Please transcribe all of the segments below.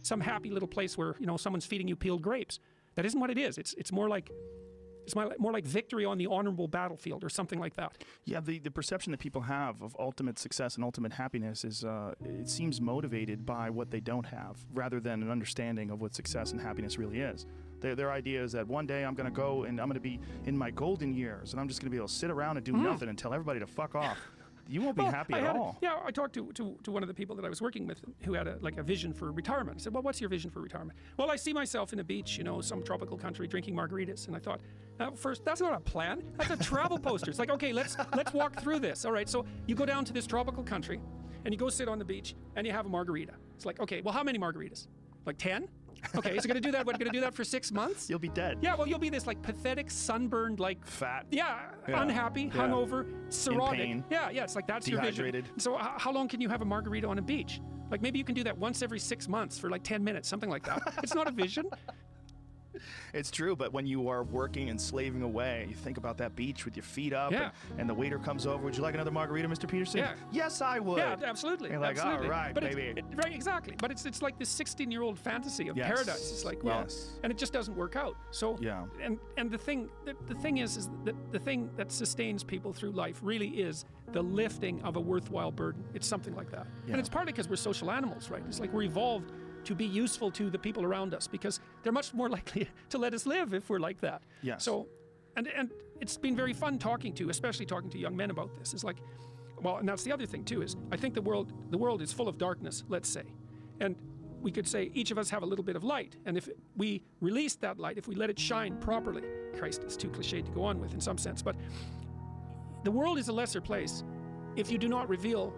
some happy little place where, you know, someone's feeding you peeled grapes. That isn't what it is. It's more like victory on the honorable battlefield or something like that. Yeah, the perception that people have of ultimate success and ultimate happiness is, it seems motivated by what they don't have, rather than an understanding of what success and happiness really is. Their idea is that one day I'm going to go and I'm going to be in my golden years and I'm just going to be able to sit around and do nothing and tell everybody to fuck off. You won't be happy at all. Yeah, I talked to one of the people that I was working with who had a vision for retirement. I said, well, what's your vision for retirement? Well, I see myself in a beach, you know, some tropical country drinking margaritas. And I thought, first, that's not a plan. That's a travel poster. It's like, okay, let's walk through this. All right, so you go down to this tropical country and you go sit on the beach and you have a margarita. It's like, okay, well, how many margaritas? Like 10? Okay, so you're gonna do that. What, you're gonna do that for 6 months? You'll be dead. Yeah, well, you'll be this like pathetic, sunburned, like fat. Yeah, unhappy, hungover, cirrhotic. In pain. Yeah, it's like that's your Dehydrated. vision. So how long can you have a margarita on a beach? Like maybe you can do that once every 6 months for like 10 minutes, something like that. It's not a vision. It's true, but when you are working and slaving away, you think about that beach with your feet up, and the waiter comes over. Would you like another margarita, Mr. Peterson? Yeah. Yes, I would. Yeah, absolutely. And you're like, absolutely. all right, but baby. Right, exactly. But it's like this 16-year-old fantasy of paradise. It's like, well, and it just doesn't work out. So, and the thing is that the thing that sustains people through life really is the lifting of a worthwhile burden. It's something like that. Yeah. And it's partly because we're social animals, right? It's like we're evolved to be useful to the people around us because they're much more likely to let us live if we're like that. Yes. So, and it's been very fun especially talking to young men about this. It's like, well, and that's the other thing too, is I think the world is full of darkness, let's say. And we could say each of us have a little bit of light. And if we release that light, if we let it shine properly, Christ, it's too cliched to go on with in some sense, but the world is a lesser place if you do not reveal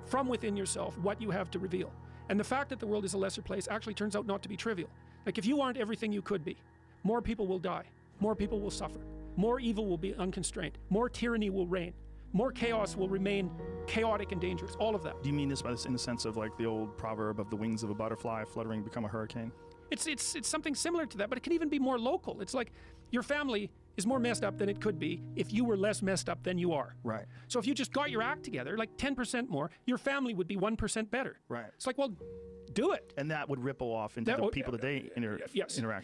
from within yourself what you have to reveal. And the fact that the world is a lesser place actually turns out not to be trivial. Like if you aren't everything you could be, more people will die, more people will suffer, more evil will be unconstrained, more tyranny will reign, more chaos will remain chaotic and dangerous, all of that. Do you mean this in the sense of like the old proverb of the wings of a butterfly fluttering become a hurricane? It's something similar to that, but it can even be more local. It's like your family is more messed up than it could be if you were less messed up than you are. Right. So if you just got your act together, like 10% more, your family would be 1% better. Right. It's like, well, do it. And that would ripple off into the people that they interact with.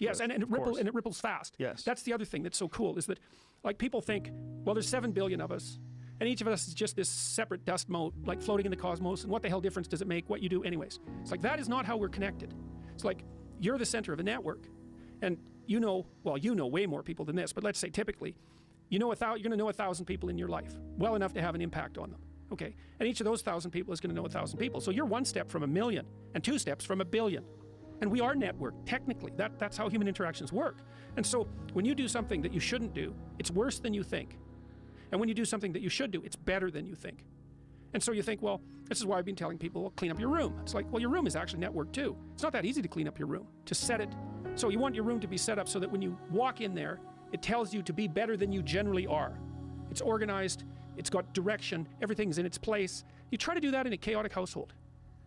Yes, and it ripples fast. Yes. That's the other thing that's so cool is that, like, people think, well, there's 7 billion of us, and each of us is just this separate dust mote, like floating in the cosmos, and what the hell difference does it make what you do anyways? It's like, that is not how we're connected. It's like, you're the center of a network, and you know way more people than this, but let's say typically, you're going to know 1,000 people in your life, well enough to have an impact on them. Okay, and each of those 1,000 people is going to know 1,000 people. So you're 1 step from 1,000,000 and 2 steps from 1,000,000,000. And we are networked, technically. That's how human interactions work. And so when you do something that you shouldn't do, it's worse than you think. And when you do something that you should do, it's better than you think. And so you think, well, this is why I've been telling people, well, clean up your room. It's like, well, your room is actually networked too. It's not that easy to clean up your room, to set it. So you want your room to be set up so that when you walk in there, it tells you to be better than you generally are. It's organized, it's got direction, everything's in its place. You try to do that in a chaotic household.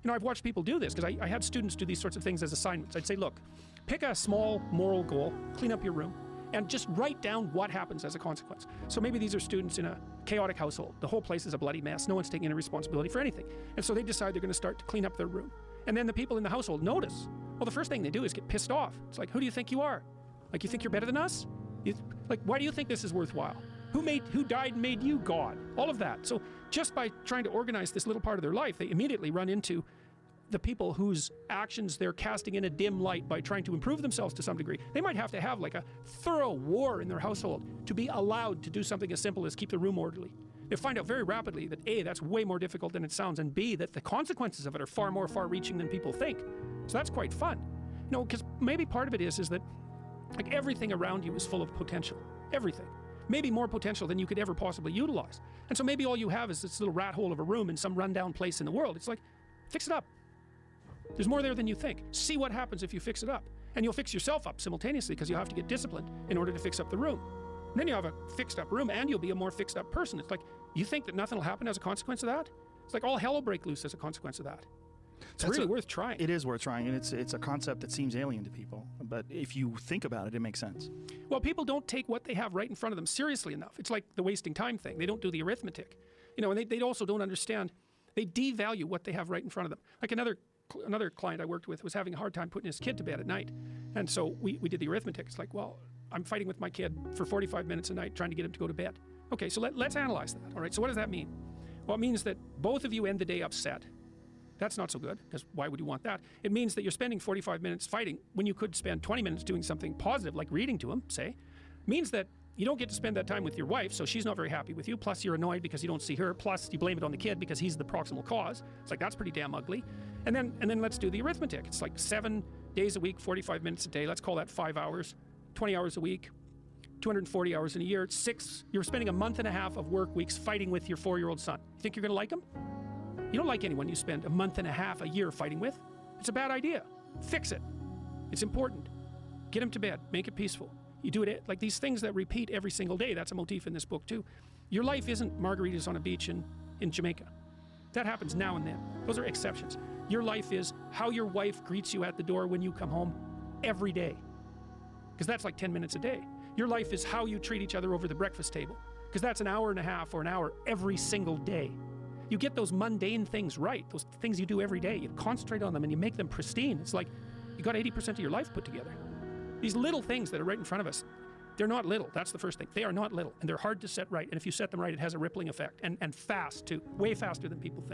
You know, I've watched people do this because I had students do these sorts of things as assignments. I'd say, look, pick a small moral goal, clean up your room, and just write down what happens as a consequence. So maybe these are students in a chaotic household. The whole place is a bloody mess. No one's taking any responsibility for anything. And so they decide they're going to start to clean up their room. And then the people in the household notice. Well, the first thing they do is get pissed off. It's like, who do you think you are? Like, you think you're better than us? Like, why do you think this is worthwhile? Who died and made you God? All of that. So just by trying to organize this little part of their life, they immediately run into the people whose actions they're casting in a dim light by trying to improve themselves to some degree. They might have to have like a thorough war in their household to be allowed to do something as simple as keep the room orderly. They find out very rapidly that A, that's way more difficult than it sounds, and B, that the consequences of it are far more far-reaching than people think. So that's quite fun. You know, because maybe part of it is that like everything around you is full of potential. Everything. Maybe more potential than you could ever possibly utilize. And so maybe all you have is this little rat hole of a room in some rundown place in the world. It's like, fix it up. There's more there than you think. See what happens if you fix it up. And you'll fix yourself up simultaneously because you'll have to get disciplined in order to fix up the room. And then you have a fixed up room and you'll be a more fixed up person. It's like, you think that nothing will happen as a consequence of that? It's like all hell will break loose as a consequence of that. It's really worth trying. It is worth trying, and it's a concept that seems alien to people. But if you think about it, it makes sense. Well, people don't take what they have right in front of them seriously enough. It's like the wasting time thing. They don't do the arithmetic. You know, and they also don't understand. They devalue what they have right in front of them. Like another another client I worked with was having a hard time putting his kid to bed at night. And so we did the arithmetic. It's like, well, I'm fighting with my kid for 45 minutes a night trying to get him to go to bed. Okay, so let's analyze that. All right, so what does that mean? Well, it means that both of you end the day upset. That's not so good, because why would you want that? It means that you're spending 45 minutes fighting when you could spend 20 minutes doing something positive, like reading to him, say. It means that you don't get to spend that time with your wife, so she's not very happy with you, plus you're annoyed because you don't see her, plus you blame it on the kid because he's the proximal cause. It's like, that's pretty damn ugly. And then let's do the arithmetic. It's like 7 days a week, 45 minutes a day. Let's call that 5 hours, 20 hours a week, 240 hours in a year. You're spending a month and a half of work weeks fighting with your 4-year-old son. You think you're going to like him? You don't like anyone you spend a month and a half a year fighting with. It's a bad idea. Fix it. It's important. Get him to bed. Make it peaceful. You do it like these things that repeat every single day. That's a motif in this book too. Your life isn't margaritas on a beach in Jamaica. That happens now and then. Those are exceptions. Your life is how your wife greets you at the door when you come home every day. Because that's like 10 minutes a day. Your life is how you treat each other over the breakfast table. Because that's an hour and a half or an hour every single day. You get those mundane things right, those things you do every day. You concentrate on them and you make them pristine. It's like you got 80% of your life put together. These little things that are right in front of us, they're not little. That's the first thing. They are not little, and they're hard to set right. And if you set them right, it has a rippling effect, and fast too, way faster than people think.